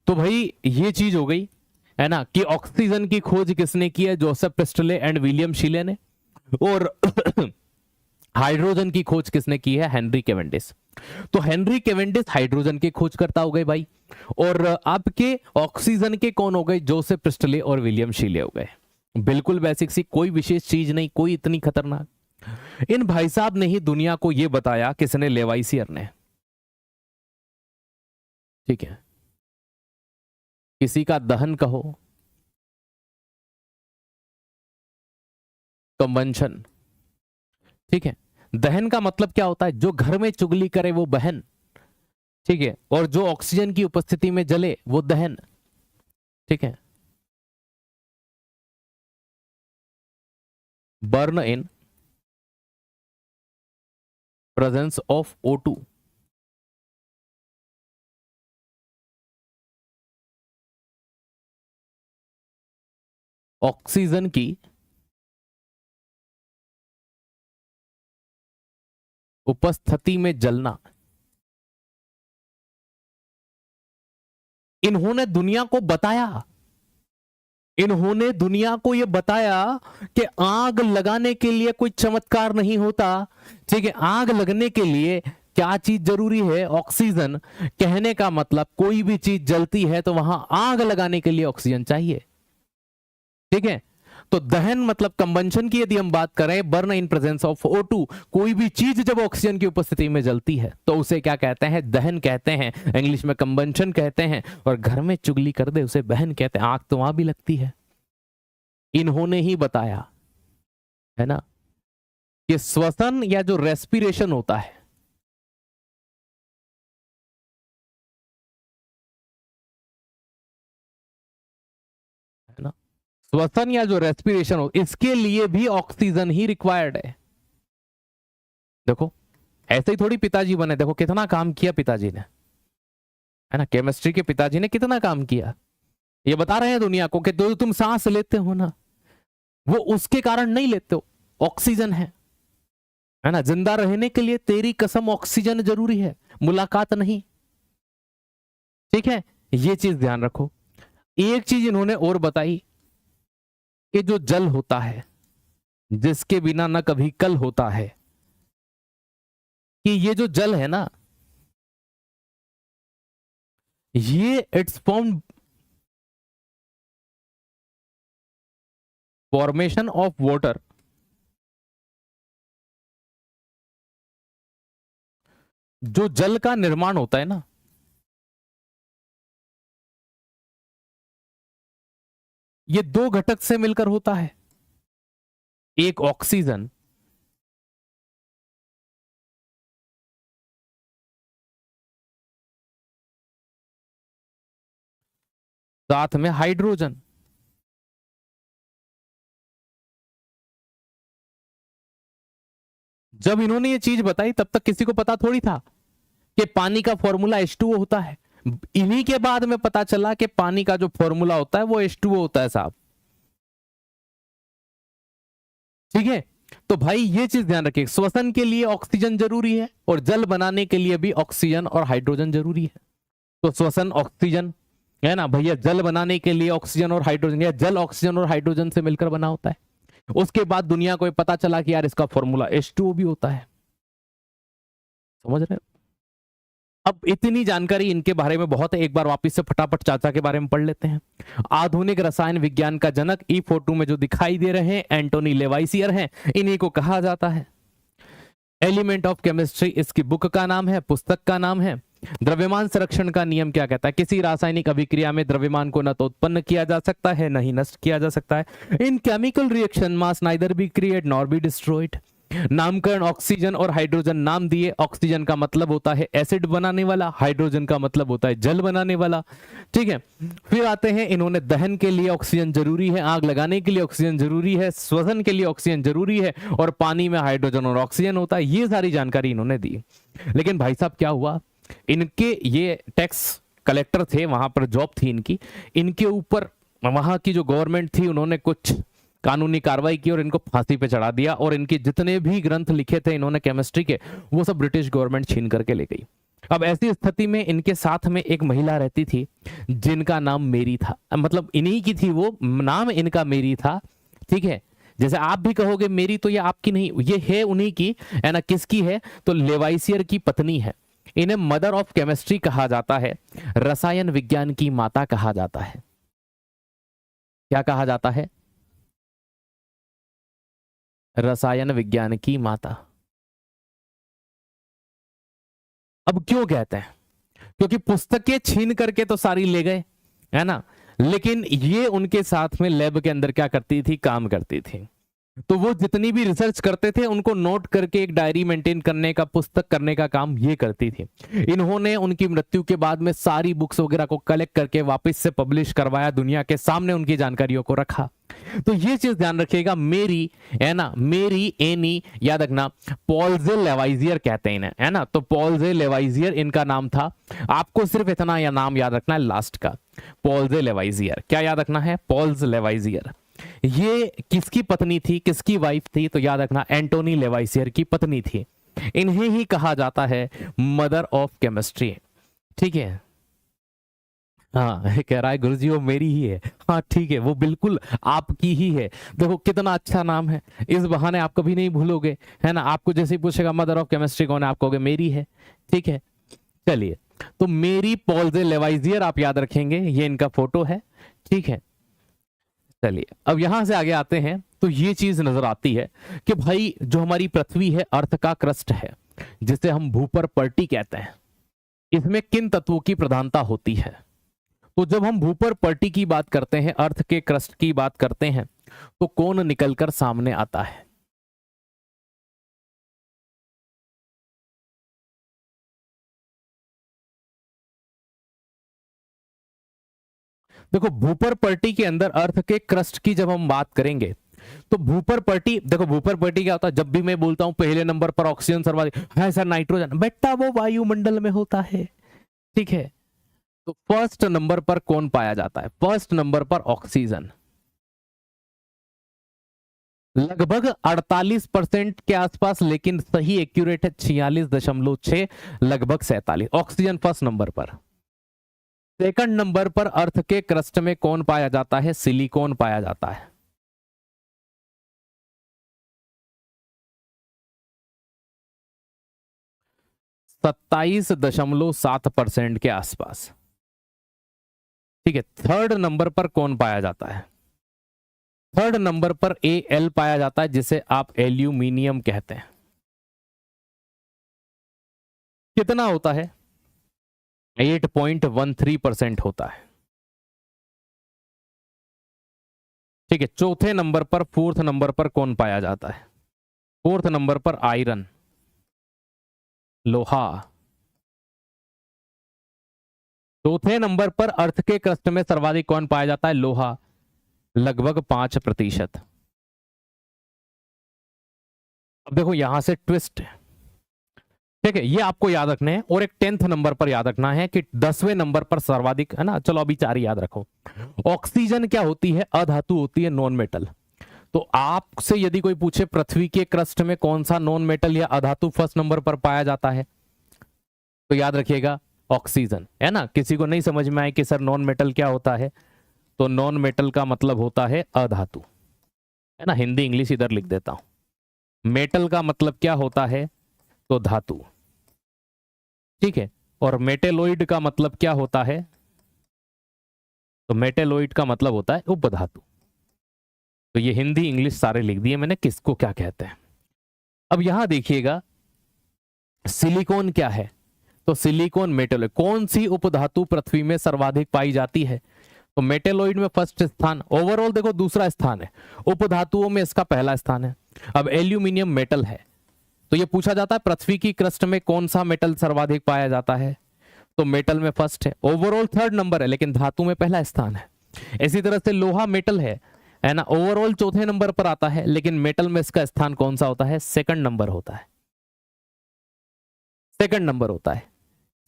तो भाई ये चीज हो गई, है ना, कि ऑक्सीजन की खोज किसने की है? जोसेफ प्रिस्टले एंड विलियम शीले ने। और हाइड्रोजन की खोज किसने की है? Henry Cavendish. तो हेनरी केवेंडिस हाइड्रोजन के खोजकर्ता हो गए भाई। और आपके ऑक्सीजन के कौन हो गए? जोसेफ प्रिस्टले और विलियम शीले हो गए। बिल्कुल बेसिक सी, कोई विशेष चीज नहीं, कोई इतनी खतरनाक। इन भाई साहब ने ही दुनिया को यह बताया, किसने? लेवाइसियर ने। ठीक है, किसी का दहन कहो, कंबंशन। ठीक है, दहन का मतलब क्या होता है? जो घर में चुगली करे वो बहन। ठीक है, और जो ऑक्सीजन की उपस्थिति में जले वो दहन। ठीक है, burn in presence of O2। Oxygen की उपस्थिति में जलना। इन्होंने दुनिया को बताया, इन्होंने दुनिया को यह बताया कि आग लगाने के लिए कोई चमत्कार नहीं होता। ठीक है, आग लगने के लिए क्या चीज जरूरी है? ऑक्सीजन। कहने का मतलब कोई भी चीज जलती है तो वहां आग लगाने के लिए ऑक्सीजन चाहिए। ठीक है, तो दहन मतलब कंबंशन की यदि हम बात करें, burn in presence of O2, कोई भी चीज जब ऑक्सीजन की उपस्थिति में जलती है तो उसे क्या कहते हैं? दहन कहते हैं, इंग्लिश में कंबंशन कहते हैं, और घर में चुगली कर दे उसे बहन कहते हैं। आग तो वहां भी लगती है। इन्होंने ही बताया है ना कि श्वसन या जो रेस्पिरेशन होता है, ना, श्वसन या जो रेस्पिरेशन हो, इसके लिए भी ऑक्सीजन ही रिक्वायर्ड है। देखो ऐसे ही थोड़ी पिताजी बने, देखो कितना काम किया पिताजी ने, है ना, केमिस्ट्री के पिताजी ने कितना काम किया। ये बता रहे हैं दुनिया को कि जो तुम सांस लेते हो ना, वो उसके कारण नहीं लेते हो, ऑक्सीजन है ना। जिंदा रहने के लिए तेरी कसम ऑक्सीजन जरूरी है, मुलाकात नहीं। ठीक है, ये चीज ध्यान रखो। एक चीज इन्होंने और बताई कि जो जल होता है, जिसके बिना ना कभी कल होता है, कि ये जो जल है ना, ये इट्स फॉर्मेशन ऑफ वाटर, जो जल का निर्माण होता है ना, ये दो घटक से मिलकर होता है। एक ऑक्सीजन, साथ में हाइड्रोजन। जब इन्होंने ये चीज बताई तब तक किसी को पता थोड़ी था कि पानी का फॉर्मूला H2O होता है। इन्हीं के बाद में पता चला कि पानी का जो फॉर्मूला होता है वो H2O होता है साहब। ठीक है, तो भाई ये चीज ध्यान रखिए, श्वसन के लिए ऑक्सीजन जरूरी है और जल बनाने के लिए भी ऑक्सीजन और हाइड्रोजन जरूरी है। तो श्वसन ऑक्सीजन है ना भैया, जल बनाने के लिए ऑक्सीजन और हाइड्रोजन, या जल ऑक्सीजन और हाइड्रोजन से मिलकर बना होता है। उसके बाद दुनिया को पता चला कि यार इसका फॉर्मूला H2O भी होता है। समझ रहे हो? अब इतनी जानकारी इनके बारे में बहुत है, एक बार वापस से फटाफट चाचा के बारे में पढ़ लेते हैं। आधुनिक रसायन विज्ञान का जनक ई फोटो में जो दिखाई दे रहे हैं एंटोनी लेवाइसियर हैं, इन्हीं को कहा जाता है। एलिमेंट ऑफ केमिस्ट्री इसकी बुक का नाम है, पुस्तक का नाम है। द्रव्यमान संरक्षण का नियम क्या कहता है? किसी रासायनिक अभिक्रिया में द्रव्यमान को न तो उत्पन्न किया जा सकता है न ही नष्ट किया जा सकता है। इन chemical reaction mass neither be create nor be destroyed. नामकरण ऑक्सीजन और हाइड्रोजन नाम दिए। ऑक्सीजन का मतलब होता है एसिड बनाने वाला, हाइड्रोजन का मतलब होता है जल बनाने वाला। ठीक है, फिर आते हैं, इन्होंने दहन के लिए ऑक्सीजन जरूरी है, आग लगाने के लिए ऑक्सीजन जरूरी है, श्वसन के लिए ऑक्सीजन जरूरी है, और पानी में हाइड्रोजन और ऑक्सीजन होता है। ये सारी जानकारी इन्होंने दी। लेकिन भाई साहब क्या हुआ, इनके ये टैक्स कलेक्टर थे, वहां पर जॉब थी इनकी, इनके ऊपर वहां की जो गवर्नमेंट थी उन्होंने कुछ कानूनी कार्रवाई की और इनको फांसी पे चढ़ा दिया, और इनके जितने भी ग्रंथ लिखे थे इन्होंने केमिस्ट्री के, वो सब ब्रिटिश गवर्नमेंट छीन करके ले गई। अब ऐसी स्थिति में इनके साथ में एक महिला रहती थी जिनका नाम मेरी था, मतलब इन्हीं की थी वो, नाम इनका मेरी था। ठीक है, जैसे आप भी कहोगे मेरी, तो ये आपकी नहीं, ये है उन्हीं की, है ना। किसकी है? तो लेवाइसियर की पत्नी है। इन्हें मदर ऑफ केमिस्ट्री कहा जाता है, रसायन विज्ञान की माता कहा जाता है। क्या कहा जाता है? रसायन विज्ञान की माता। अब क्यों कहते हैं? क्योंकि पुस्तकें छीन करके तो सारी ले गए, है ना, लेकिन ये उनके साथ में लैब के अंदर क्या करती थी? काम करती थी। तो वो जितनी भी रिसर्च करते थे उनको नोट करके एक डायरी मेंटेन करने का, पुस्तक करने का काम ये करती थी। इन्होंने उनकी मृत्यु के बाद में सारी बुक्स वगैरह को कलेक्ट करके वापस से पब्लिश करवाया, दुनिया के सामने उनकी जानकारियों को रखा। तो ये चीज ध्यान रखिएगा, मेरी, है ना, मेरी एनी, याद रखना, पॉल जे लेवाइजियर कहते हैं इन्हें, है ना। तो पॉल जे लेवाइजियर इनका नाम था। आपको सिर्फ इतना या नाम याद रखना है लास्ट का, पॉल जे लेवाइजियर। क्या याद रखना है? पॉल जे लेवाइजियर। ये किसकी पत्नी थी, किसकी वाइफ थी? तो याद रखना एंटोनी लेवाइसियर की पत्नी थी। इन्हें ही कहा जाता है मदर ऑफ केमिस्ट्री। ठीक है, हाँ कह रहा है गुरुजी वो मेरी ही है। हाँ ठीक है, वो बिल्कुल आपकी ही है। देखो कितना अच्छा नाम है, इस बहाने आप कभी नहीं भूलोगे, है ना। आपको जैसे ही पूछेगा मदर ऑफ केमिस्ट्री कौन है, आप कहोगे मेरी है। ठीक है, चलिए, तो मेरी पॉल्जे लेवाइजियर आप याद रखेंगे, ये इनका फोटो है। ठीक है, चलिए अब यहां से आगे आते हैं तो ये चीज नजर आती है कि भाई जो हमारी पृथ्वी है, अर्थ का क्रस्ट है, जिसे हम भूपर पर्टी कहते हैं, इसमें किन तत्वों की प्रधानता होती है। तो जब हम भूपर पर्टी की बात करते हैं, अर्थ के क्रस्ट की बात करते हैं, तो कौन निकलकर सामने आता है। देखो भूपर पर्टी के अंदर अर्थ के क्रस्ट की जब हम बात करेंगे, तो भूपर पर्टी, देखो भूपर पर्टी क्या होता है, जब भी मैं बोलता हूं पहले नंबर पर ऑक्सीजन सर्वाधिक है सर, नाइट्रोजन बेटा वो वायुमंडल में होता है। ठीक है, तो फर्स्ट नंबर पर कौन पाया जाता है, फर्स्ट नंबर पर ऑक्सीजन, लगभग 48% के आसपास, लेकिन सही एक्यूरेट है 46.6, लगभग 47, ऑक्सीजन फर्स्ट नंबर पर। सेकंड नंबर पर अर्थ के क्रस्ट में कौन पाया जाता है, सिलिकॉन पाया जाता है। 27.7% के आसपास। ठीक है, थर्ड नंबर पर कौन पाया जाता है, थर्ड नंबर पर एल पाया जाता है, जिसे आप एल्यूमिनियम कहते हैं। कितना होता है, 8.13% होता है। ठीक है, चौथे नंबर पर, फोर्थ नंबर पर कौन पाया जाता है, फोर्थ नंबर पर आयरन, लोहा। चौथे नंबर पर अर्थ के क्रस्ट में सर्वाधिक कौन पाया जाता है, लोहा, लगभग 5%। अब देखो यहां से ट्विस्ट है। ठीक है, ये आपको याद रखना है, और एक 10th नंबर पर याद रखना है कि 10वें नंबर पर सर्वाधिक, है ना। चलो अभी 4 याद रखो। ऑक्सीजन क्या होती है, अधातु होती है, नॉन मेटल। तो आपसे यदि कोई पूछे पृथ्वी के क्रस्ट में कौन सा नॉन मेटल या अधातु फर्स्ट नंबर पर पाया जाता है, तो याद रखिएगा ऑक्सीजन, है ना। किसी को नहीं समझ में आए कि सर नॉन मेटल क्या होता है, तो नॉन मेटल का मतलब होता है अधातु, है ना। हिंदी इंग्लिश इधर लिख देता हूं। मेटल का मतलब क्या होता है, तो धातु। ठीक है, और मेटेलोइड का मतलब क्या होता है, तो मेटेलोइड का मतलब होता है उपधातु। तो ये हिंदी इंग्लिश सारे लिख दिए मैंने, किसको क्या कहते हैं। अब यहां देखिएगा सिलिकॉन क्या है, तो सिलिकॉन मेटेलोइड, कौन सी उपधातु पृथ्वी में सर्वाधिक पाई जाती है, तो मेटेलोइड में फर्स्ट स्थान, ओवरऑल देखो दूसरा स्थान है, उपधातुओं में इसका पहला स्थान है। अब एल्यूमिनियम मेटल है, तो यह पूछा जाता है पृथ्वी की क्रस्ट में कौन सा मेटल सर्वाधिक पाया जाता है, तो मेटल में फर्स्ट है, ओवरऑल थर्ड नंबर है, लेकिन धातु में पहला स्थान है। इसी तरह से लोहा मेटल है ना, ओवरऑल चौथे नंबर पर आता है, लेकिन मेटल में इसका स्थान कौन सा होता है, सेकंड नंबर होता है, सेकंड नंबर होता है।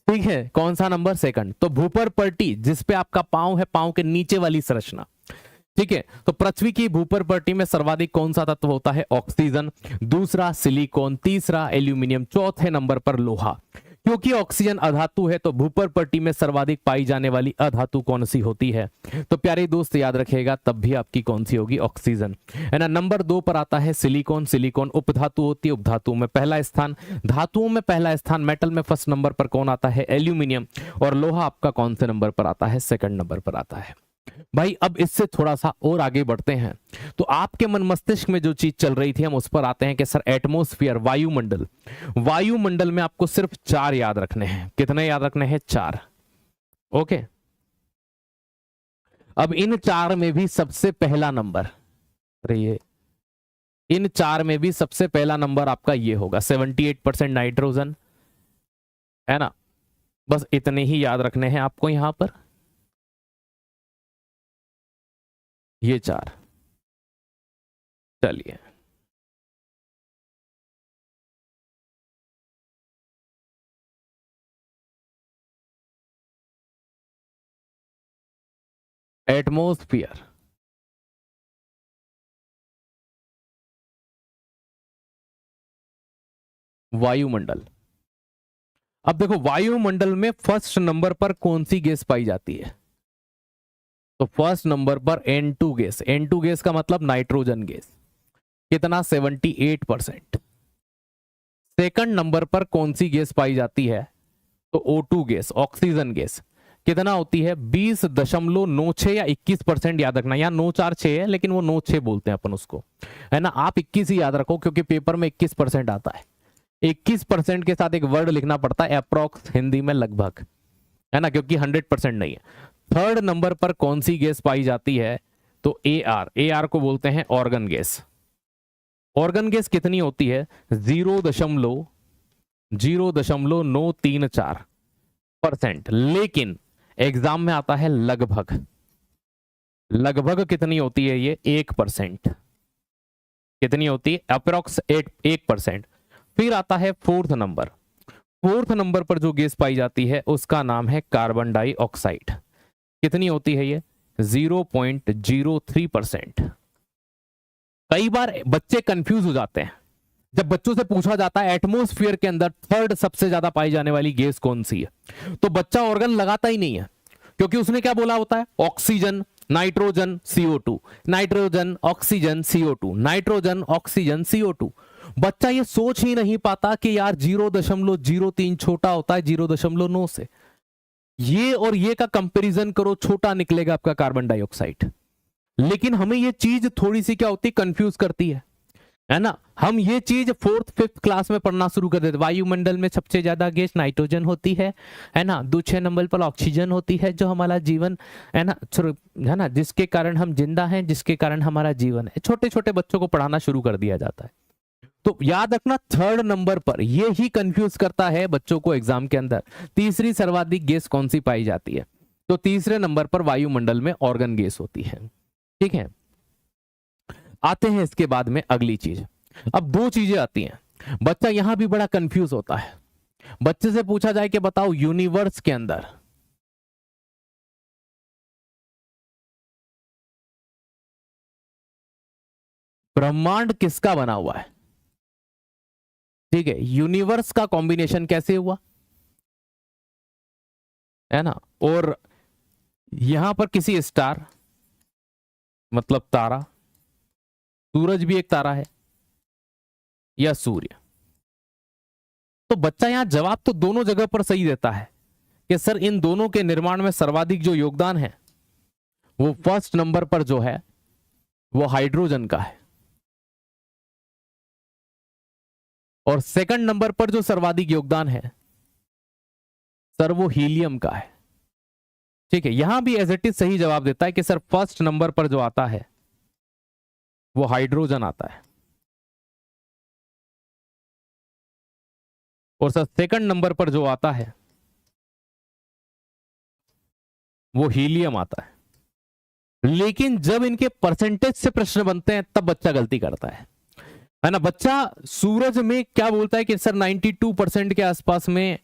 ठीक है, कौन सा नंबर, सेकंड। तो भूपर पर्टी जिसपे आपका पांव है, पांव के नीचे वाली संरचना, ठीक है, तो पृथ्वी की भूपर पर्टी में सर्वाधिक कौन सा तत्व होता है, ऑक्सीजन, दूसरा सिलिकॉन, तीसरा एल्यूमिनियम, चौथे नंबर पर लोहा। क्योंकि ऑक्सीजन अधातु है, तो भूपर पर्टी में सर्वाधिक पाई जाने वाली अधातु कौन सी होती है, तो प्यारे दोस्त याद रखिएगा तब भी आपकी कौन सी होगी, ऑक्सीजन, है ना। नंबर 2 पर आता है सिलिकॉन, सिलिकॉन उपधातु होती है, उपधातु में पहला स्थान, धातुओं में पहला स्थान, मेटल में फर्स्ट नंबर पर कौन आता है, एल्यूमिनियम, और लोहा आपका कौन से नंबर पर आता है, सेकंड नंबर पर आता है। भाई अब इससे थोड़ा सा और आगे बढ़ते हैं, तो आपके मन मस्तिष्क में जो चीज चल रही थी हम उस पर आते हैं कि सर एटमॉस्फेयर, वायुमंडल, वायुमंडल में आपको सिर्फ 4 याद रखने हैं। कितने याद रखने हैं, 4। ओके, अब इन 4 में भी सबसे पहला नंबर, अरे ये इन 4 में भी सबसे पहला नंबर आपका ये होगा, 78% नाइट्रोजन, है ना। बस इतने ही याद रखने हैं आपको यहां पर, ये 4। चलिए एटमॉस्फेयर, वायुमंडल। अब देखो वायुमंडल में फर्स्ट नंबर पर कौन सी गैस पाई जाती है, तो फर्स्ट नंबर पर N2 गैस, N2 गैस का मतलब नाइट्रोजन गैस, कितना 78%। सेकंड नंबर पर कौन सी गैस पाई जाती है, तो O2 गैस, ऑक्सीजन गैस, कितना होती है 20.96 या 21%, याद रखना, यहाँ 946 है लेकिन वो 96 बोलते हैं अपन उसको, है ना। आप 21 ही याद रखो क्योंकि पेपर में 21% आता है। 21% के साथ एक वर्ड लिखना पड़ता है अप्रोक्स, हिंदी में लगभग, है ना, क्योंकि 100% नहीं है। थर्ड नंबर पर कौन सी गैस पाई जाती है, तो AR को बोलते हैं ऑर्गन गैस। ऑर्गन गैस कितनी होती है 0.0934%, लेकिन एग्जाम में आता है लगभग, लगभग कितनी होती है ये 1%, कितनी होती है अप्रोक्स 1%। फिर आता है फोर्थ नंबर, फोर्थ नंबर पर जो गैस पाई जाती है उसका नाम है कार्बन डाइऑक्साइड, कितनी होती है ये 0.03%। कई बार बच्चे कंफ्यूज हो जाते हैं जब बच्चों से पूछा जाता है एटमॉस्फेयर के अंदर थर्ड सबसे ज्यादा पाई जाने वाली गैस कौन सी है, तो बच्चा ऑर्गन लगाता ही नहीं है, क्योंकि उसने क्या बोला होता है oxygen, nitrogen, CO2, nitrogen, oxygen, CO2, nitrogen, oxygen, CO2। बच्चा ये सोच ही नहीं पाता कि यार 0.03 छोटा होता है 0.9 से, ये और ये का कंपैरिजन करो, छोटा निकलेगा आपका कार्बन डाइऑक्साइड। लेकिन हमें ये चीज थोड़ी सी क्या होती, कंफ्यूज करती है ना। हम ये चीज फोर्थ फिफ्थ क्लास में पढ़ना शुरू कर देते, वायुमंडल में सबसे ज्यादा गैस नाइट्रोजन होती है ना, दूसरे नंबर पर ऑक्सीजन होती है जो हमारा जीवन, है ना, जिसके कारण हम जिंदा हैं, जिसके कारण हमारा जीवन है। छोटे छोटे बच्चों को पढ़ाना शुरू कर दिया जाता है। तो याद रखना थर्ड नंबर पर, ये ही कंफ्यूज करता है बच्चों को एग्जाम के अंदर, तीसरी सर्वाधिक गैस कौन सी पाई जाती है, तो तीसरे नंबर पर वायुमंडल में ऑर्गन गैस होती है। ठीक है, आते हैं इसके बाद में अगली चीज। अब दो चीजें आती हैं, बच्चा यहां भी बड़ा कंफ्यूज होता है। बच्चे से पूछा जाए कि बताओ यूनिवर्स के अंदर ब्रह्मांड किसका बना हुआ है, ठीक है, यूनिवर्स का कॉम्बिनेशन कैसे हुआ, है ना। और यहां पर किसी स्टार मतलब तारा, सूरज भी एक तारा है, या सूर्य। तो बच्चा यहां जवाब तो दोनों जगह पर सही देता है कि सर इन दोनों के निर्माण में सर्वाधिक जो योगदान है वो फर्स्ट नंबर पर जो है वो हाइड्रोजन का है, और सेकंड नंबर पर जो सर्वाधिक योगदान है सर वो हीलियम का है। ठीक है, यहां भी एज इट इज सही जवाब देता है कि सर फर्स्ट नंबर पर जो आता है वो हाइड्रोजन आता है, और सर सेकंड नंबर पर जो आता है वो हीलियम आता है। लेकिन जब इनके परसेंटेज से प्रश्न बनते हैं तब बच्चा गलती करता है ना। बच्चा सूरज में क्या बोलता है कि सर 92% के आसपास में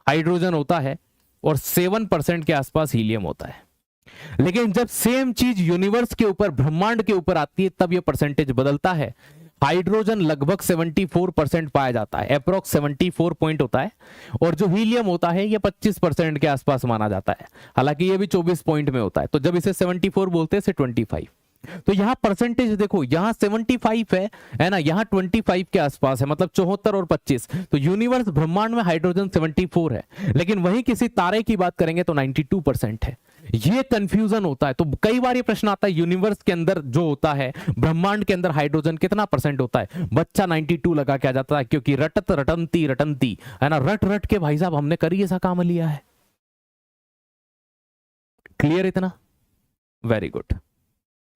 हाइड्रोजन होता है और 7% के आसपास हीलियम होता है। लेकिन जब सेम चीज यूनिवर्स के ऊपर, ब्रह्मांड के ऊपर आती है तब यह परसेंटेज बदलता है। हाइड्रोजन लगभग 74% पाया जाता है, अप्रोक्स 74 पॉइंट होता है, और जो हीलियम होता है ये 25% के आसपास माना जाता है, हालांकि ये भी 24 पॉइंट में होता है। तो जब इसे 74 बोलते हैं इसे 25। तो यहां परसेंटेज देखो, यहां 75 है ना, यहां 25 के आसपास है, मतलब 74 और 25। तो यूनिवर्स ब्रह्मांड में हाइड्रोजन 74 है, लेकिन वहीं किसी तारे की बात करेंगे तो 92% है। ये कंफ्यूजन होता है। तो कई बार ये प्रश्न आता है यूनिवर्स के अंदर जो होता है, ब्रह्मांड के अंदर हाइड्रोजन कितना परसेंट होता है, बच्चा 92 लगा के आ जाता है, क्योंकि रटत रटंती रटंती, है ना, रट रट के भाई साहब हमने करी ऐसा काम लिया है। क्लियर इतना, वेरी गुड।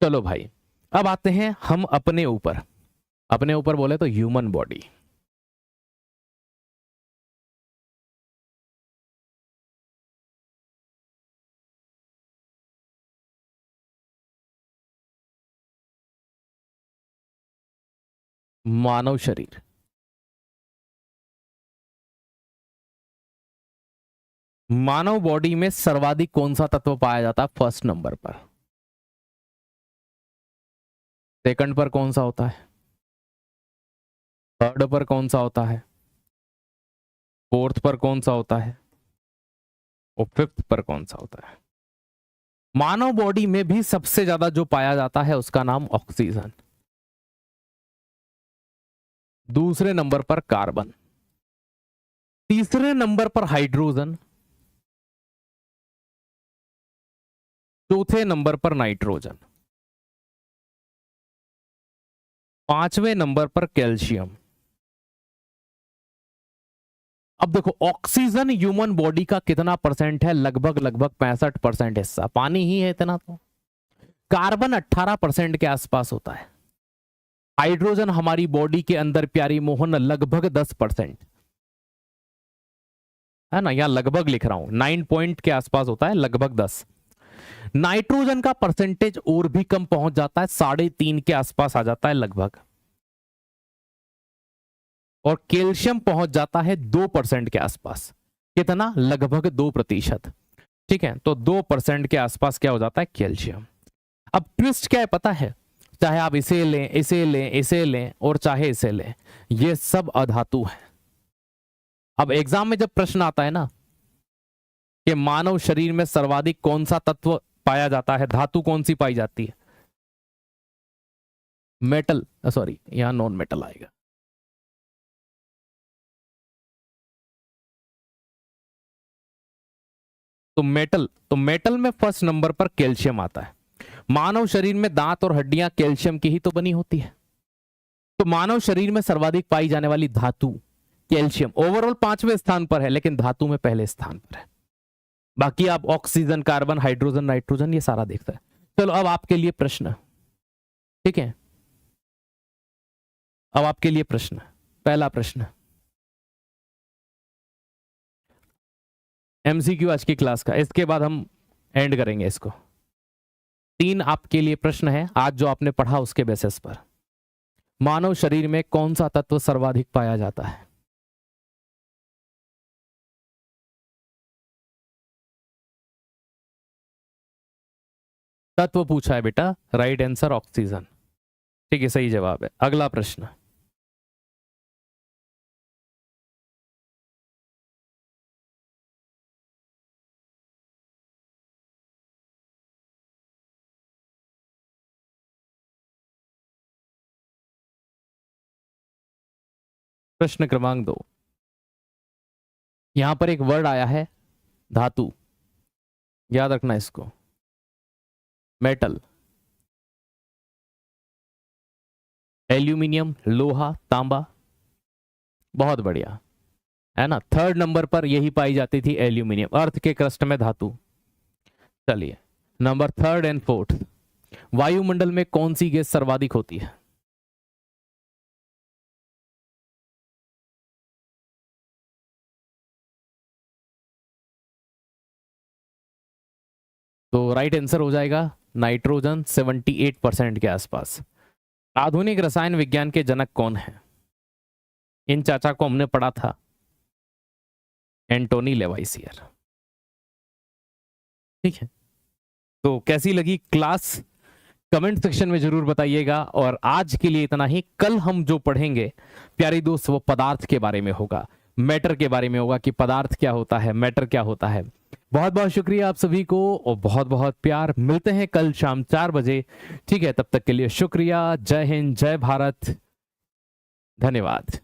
चलो भाई, अब आते हैं हम अपने ऊपर। अपने ऊपर बोले तो ह्यूमन बॉडी। मानव शरीर, मानव बॉडी में सर्वाधिक कौन सा तत्व पाया जाता है फर्स्ट नंबर पर, सेकंड पर कौन सा होता है, थर्ड पर कौन सा होता है, फोर्थ पर कौन सा होता है, और फिफ्थ पर कौन सा होता है। मानव बॉडी में भी सबसे ज्यादा जो पाया जाता है उसका नाम ऑक्सीजन, दूसरे नंबर पर कार्बन, तीसरे नंबर पर हाइड्रोजन, चौथे नंबर पर नाइट्रोजन, पांचवें नंबर पर कैल्शियम। अब देखो ऑक्सीजन ह्यूमन बॉडी का कितना परसेंट है, लगभग 65% हिस्सा, पानी ही है इतना तो। कार्बन 18% के आसपास होता है। हाइड्रोजन हमारी बॉडी के अंदर प्यारी मोहन लगभग 10% है ना, यहां लगभग लिख रहा हूं, 9 पॉइंट के आसपास होता है, लगभग 10। नाइट्रोजन का परसेंटेज और भी कम पहुंच जाता है, 3.5 के आसपास आ जाता है लगभग। और कैल्शियम पहुंच जाता है 2% के आसपास, कितना, लगभग 2%। ठीक है, तो 2% के आसपास क्या हो जाता है, कैल्शियम। अब ट्विस्ट क्या है पता है, चाहे आप इसे लें, इसे लें, इसे लें और चाहे इसे लें, ये सब अधातु है। अब एग्जाम में जब प्रश्न आता है ना कि मानव शरीर में सर्वाधिक कौन सा तत्व पाया जाता है, धातु कौन सी पाई जाती है, मेटल, सॉरी यहां नॉन मेटल आएगा। तो मेटल में फर्स्ट नंबर पर कैल्शियम आता है। मानव शरीर में दांत और हड्डियां कैल्शियम की ही तो बनी होती है। तो मानव शरीर में सर्वाधिक पाई जाने वाली धातु कैल्शियम, ओवरऑल 5वें स्थान पर है, लेकिन धातु में पहले स्थान पर है। बाकी आप ऑक्सीजन, कार्बन, हाइड्रोजन, नाइट्रोजन ये सारा देखता है। चलो अब आपके लिए प्रश्न, ठीक है, अब आपके लिए प्रश्न, पहला प्रश्न एमसीक्यू आज की क्लास का, इसके बाद हम एंड करेंगे इसको। 3 आपके लिए प्रश्न है आज जो आपने पढ़ा उसके बेसिस पर। मानव शरीर में कौन सा तत्व सर्वाधिक पाया जाता है? तत्व पूछा है बेटा, राइट आंसर ऑक्सीजन, ठीक है, सही जवाब है। अगला प्रश्न, प्रश्न क्रमांक 2, यहां पर एक वर्ड आया है धातु, याद रखना इसको, मेटल, एल्यूमिनियम, लोहा, तांबा, बहुत बढ़िया है ना। 3rd नंबर पर यही पाई जाती थी एल्यूमिनियम, अर्थ के क्रस्ट में धातु। चलिए नंबर 3rd एंड 4th, वायुमंडल में कौन सी गैस सर्वाधिक होती है? तो राइट आंसर हो जाएगा नाइट्रोजन, 78% के आसपास। आधुनिक रसायन विज्ञान के जनक कौन है? इन चाचा को हमने पढ़ा था, एंटोनी लेवाइसियर। ठीक है, तो कैसी लगी क्लास कमेंट सेक्शन में जरूर बताइएगा। और आज के लिए इतना ही। कल हम जो पढ़ेंगे प्यारे दोस्त वो पदार्थ के बारे में होगा, मैटर के बारे में होगा कि पदार्थ क्या होता है, मैटर क्या होता है। बहुत बहुत शुक्रिया आप सभी को और बहुत बहुत प्यार। मिलते हैं कल शाम 4 बजे, ठीक है, तब तक के लिए शुक्रिया। जय हिंद, जय भारत, धन्यवाद।